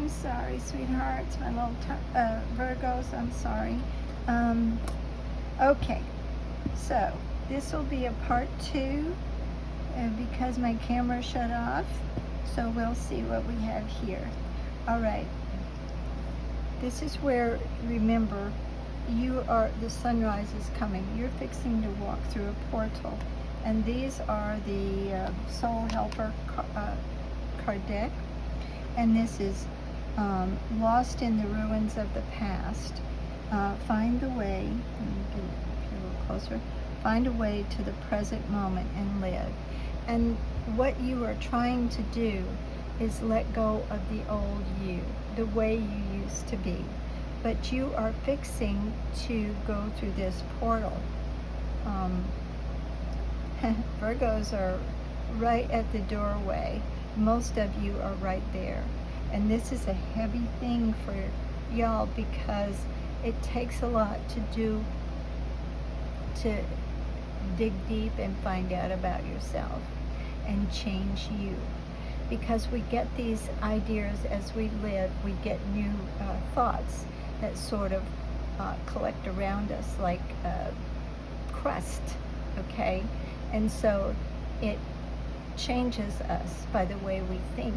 I'm sorry, sweethearts, my little Virgos, I'm sorry. Okay, so this will be a part 2 because my camera shut off. So we'll see what we have here. All right. This is where, remember, the sunrise is coming. You're fixing to walk through a portal. And these are the Soul Helper card deck. And this is Lost in the Ruins of the Past. Find the way, let me get it a little closer, find a way to the present moment and live. And what you are trying to do is let go of the old you, the way you used to be. But you are fixing to go through this portal. Virgos are right at the doorway. Most of you are right there. And this is a heavy thing for y'all because it takes a lot to dig deep and find out about yourself and change you. Because we get these ideas as we live, we get new thoughts that sort of collect around us like crust, okay? And so it changes us by the way we think.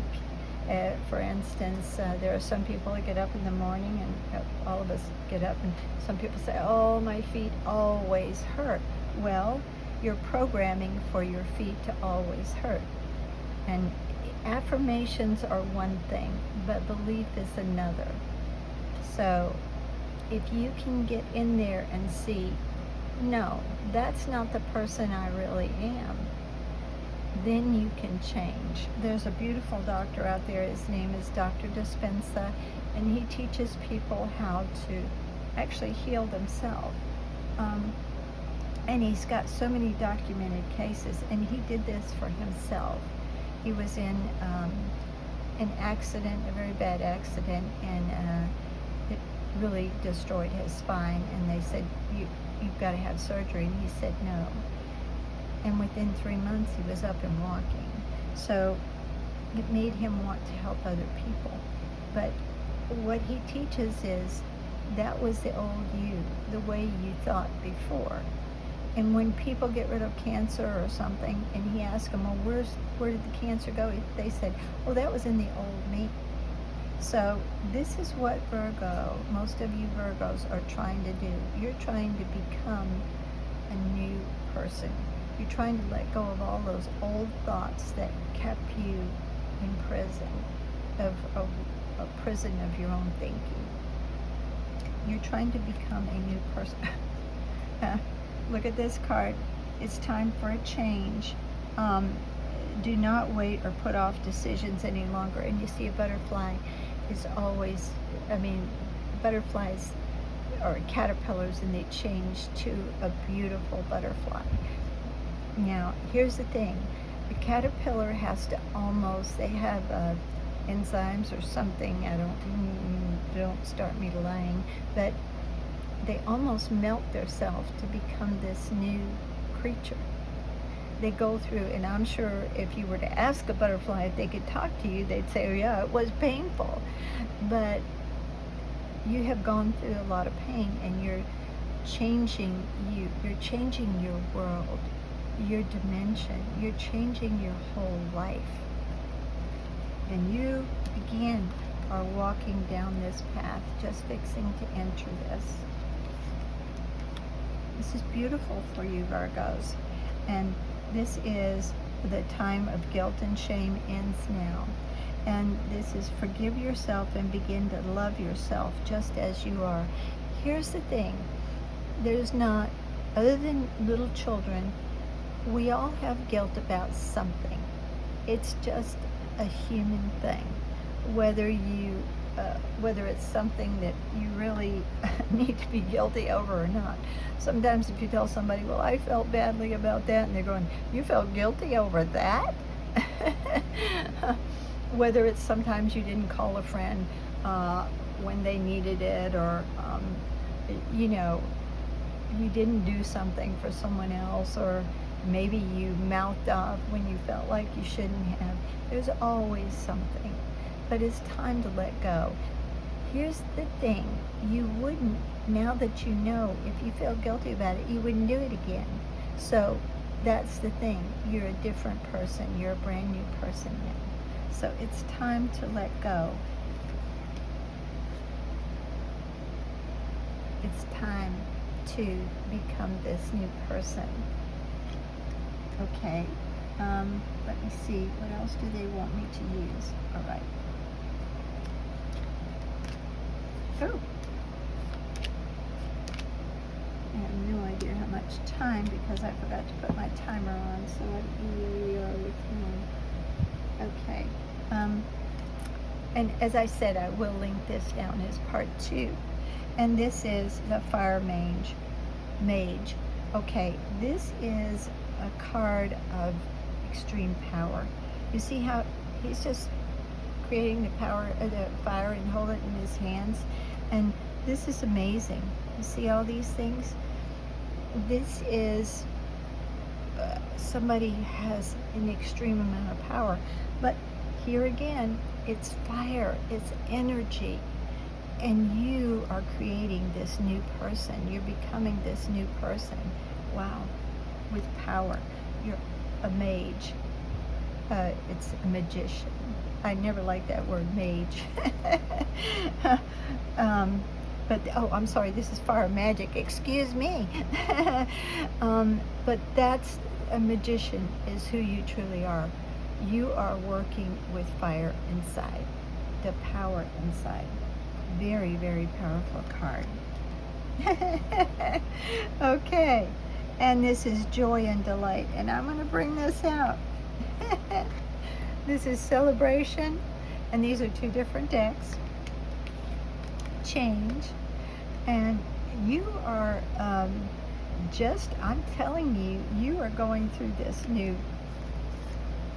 For instance, there are some people that get up in the morning, and all of us get up, and some people say, oh, my feet always hurt. Well, you're programming for your feet to always hurt. And affirmations are one thing, but belief is another. So if you can get in there and see, no, that's not the person I really am, then you can change. There's a beautiful doctor out there, his name is Dr. Dispenza, and he teaches people how to actually heal themselves. And he's got so many documented cases, and he did this for himself. He was in an accident, a very bad accident, and it really destroyed his spine, and they said, you've got to have surgery, and he said no. And within 3 months, he was up and walking. So it made him want to help other people. But what he teaches is that was the old you, the way you thought before. And when people get rid of cancer or something, and he asked them, well, where did the cancer go? They said, oh, that was in the old me. So this is what Virgo, most of you Virgos are trying to do. You're trying to become a new person. You're trying to let go of all those old thoughts that kept you in prison, of a prison of your own thinking. You're trying to become a new person. Look at this card. It's time for a change. Do not wait or put off decisions any longer. And you see a butterfly is always, butterflies are caterpillars, and they change to a beautiful butterfly. Now, here's the thing. The caterpillar has to they have enzymes or something, don't start me lying, but they almost melt themselves to become this new creature. They go through, and I'm sure if you were to ask a butterfly if they could talk to you, they'd say, oh, yeah, it was painful. But you have gone through a lot of pain, and you're changing you're changing your world, your dimension, you're changing your whole life. And you, again, are walking down this path, just fixing to enter this. This is beautiful for you, Virgos. And this is the time of guilt and shame ends now. And this is forgive yourself and begin to love yourself just as you are. Here's the thing. There's not, other than little children, we all have guilt about something. It's just a human thing. Whether it's something that you really need to be guilty over or not. Sometimes if you tell somebody, well, I felt badly about that, and they're going, you felt guilty over that? Whether it's sometimes you didn't call a friend when they needed it, or you didn't do something for someone else, or maybe you mouthed off when you felt like you shouldn't have. There's always something. but it's time to let go. Here's the thing, you wouldn't, now that you know, if you feel guilty about it, you wouldn't do it again. So that's the thing, you're a different person, you're a brand new person now. So it's time to let go. It's time to become this new person. Okay, let me see, what else do they want me to use? All right. Oh. I have no idea how much time because I forgot to put my timer on, so I don't know where we are with time. Okay. And as I said, I will link this down as part 2. And this is the Fire Mage. Okay, this is a card of extreme power. You see how he's just creating the power of the fire and hold it in his hands, and this is amazing. You see all these things? This is somebody has an extreme amount of power, but here again, it's fire, it's energy, and you are creating this new person. You're becoming this new person. Wow, with power. You're a mage. It's a magician. I never liked that word, mage. But, oh, I'm sorry, this is fire magic. Excuse me. But that's, a magician is who you truly are. You are working with fire inside, the power inside. Very, very powerful card. Okay, and this is joy and delight, and I'm going to bring this out. This is celebration, and these are 2 different decks. Change, and you are I'm telling you, you are going through this new,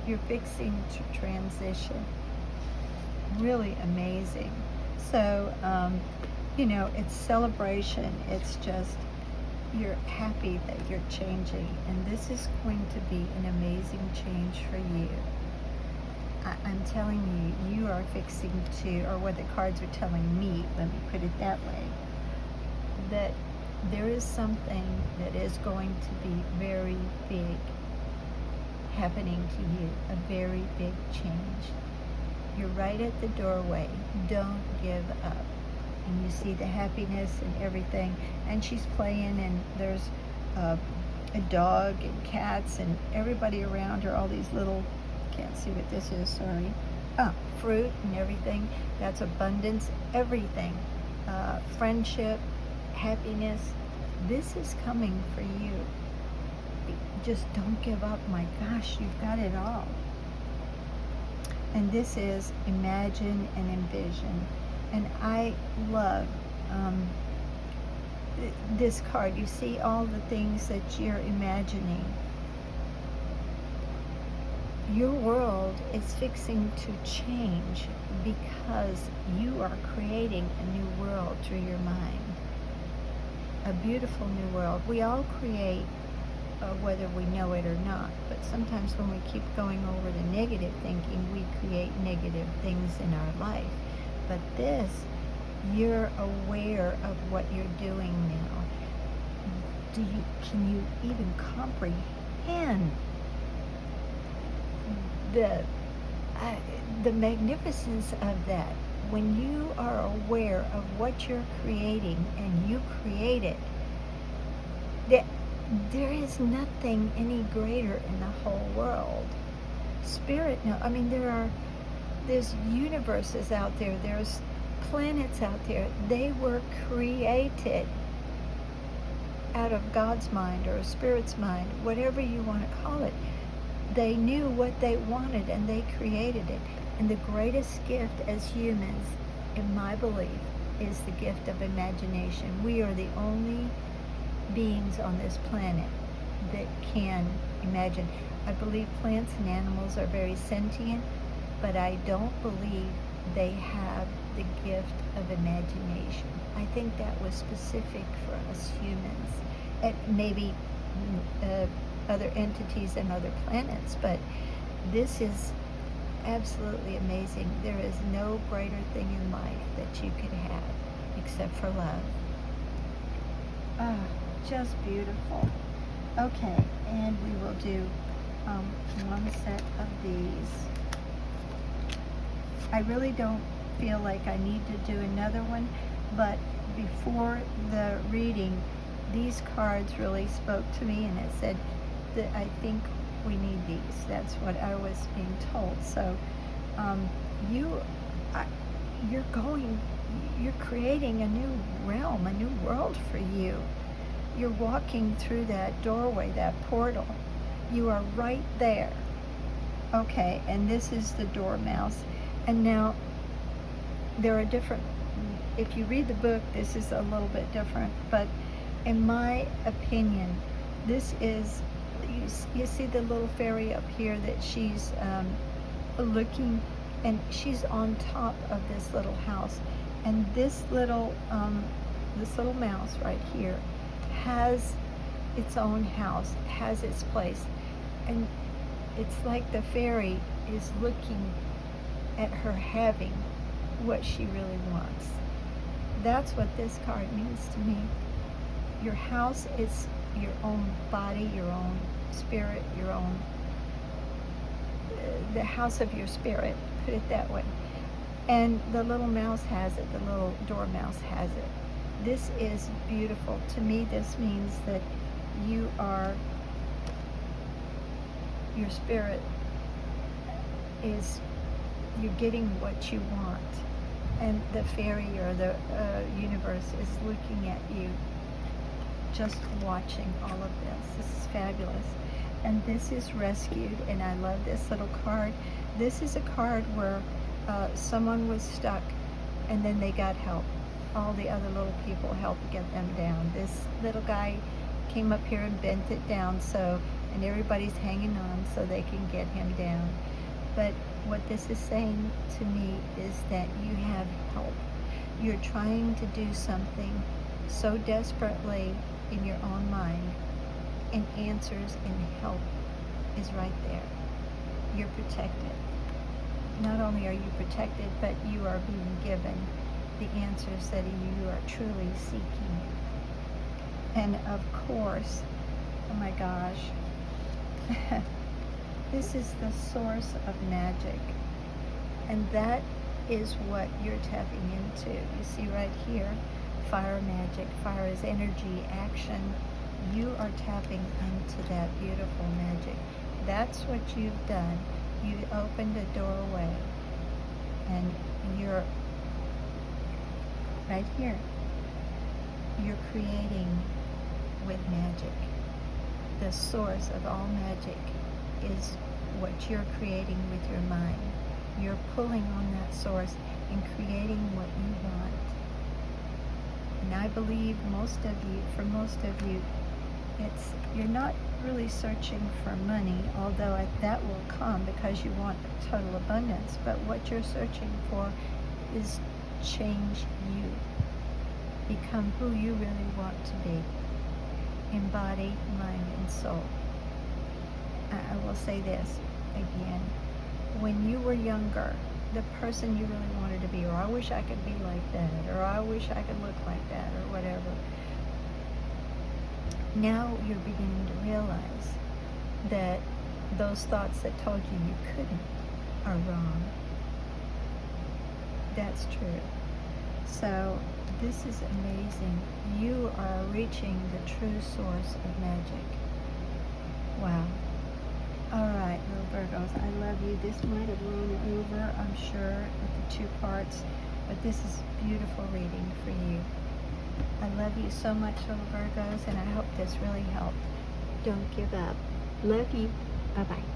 you're fixing to transition. Really amazing. So, it's celebration. It's just, you're happy that you're changing, and this is going to be an amazing change for you. I'm telling you, you are fixing to, or what the cards are telling me, let me put it that way, that there is something that is going to be very big happening to you, a very big change. You're right at the doorway. Don't give up. And you see the happiness and everything, and she's playing, and there's a dog and cats and everybody around her, all these little, can't see what this is, sorry. Fruit and everything. That's abundance, everything. Friendship, happiness. This is coming for you. Just don't give up. My gosh, you've got it all. And this is imagine and envision. And I love this card. You see all the things that you're imagining. Your world is fixing to change because you are creating a new world through your mind. A beautiful new world. We all create, whether we know it or not, but sometimes when we keep going over the negative thinking, we create negative things in our life. But this, you're aware of what you're doing now. Can you even comprehend the magnificence of that? When you are aware of what you're creating and you create it, there is nothing any greater in the whole world. Spirit, no, I mean, there's universes out there, there's planets out there. They were created out of God's mind or a spirit's mind, whatever you want to call it. They knew what they wanted and they created it. And the greatest gift as humans, in my belief, is the gift of imagination. We are the only beings on this planet that can imagine. I believe plants and animals are very sentient, but I don't believe they have the gift of imagination. I think that was specific for us humans. And maybe other entities and other planets, but this is absolutely amazing. There is no brighter thing in life that you could have except for love. Ah, just beautiful. Okay, and we will do one set of these. I really don't feel like I need to do another one, but before the reading, these cards really spoke to me, and it said that I think we need these. That's what I was being told. So you, you're creating a new realm, a new world for you. You're walking through that doorway, that portal. You are right there. Okay, and this is the dormouse. And now there are different, if you read the book, this is a little bit different, but in my opinion, this is, you see the little fairy up here that she's looking, and she's on top of this little house. And this little mouse right here has its own house, has its place. And it's like the fairy is looking at her having what she really wants. That's what this card means to me. Your house is your own body, your own spirit, your own, the house of your spirit, put it that way. And the little mouse has it, the little dormouse has it. This is beautiful. To me, this means that you are, your spirit is, you're getting what you want. And the fairy or the universe is looking at you, just watching all of this. This is fabulous. And this is rescued, and I love this little card. This is a card where someone was stuck, and then they got help. All the other little people helped get them down. This little guy came up here and bent it down, and everybody's hanging on so they can get him down. But what this is saying to me is that you have help. You're trying to do something so desperately in your own mind, and answers and help is right there. You're protected. Not only are you protected, but you are being given the answers that you are truly seeking. And of course, oh my gosh, this is the source of magic. And that is what you're tapping into. You see right here, fire magic. Fire is energy, action. You are tapping into that beautiful magic. That's what you've done. You opened a doorway, and you're right here. You're creating with magic. The source of all magic is what you're creating with your mind. You're pulling on that source and creating what you want. And I believe for most of you, you're not really searching for money, although that will come because you want total abundance. But what you're searching for is change you. Become who you really want to be. In body, mind, and soul. I will say this again. When you were younger, the person you really wanted to be, or I wish I could be like that, or I wish I could look like that, or whatever. Now you're beginning to realize that those thoughts that told you you couldn't are wrong. That's true. So this is amazing. You are reaching the true source of magic. Wow. All right, little Virgos, I love you. This might have run over, I'm sure, with the 2 parts, but this is beautiful reading for you. I love you so much, little Virgos, and I hope this really helped. Don't give up. Love you. Bye-bye.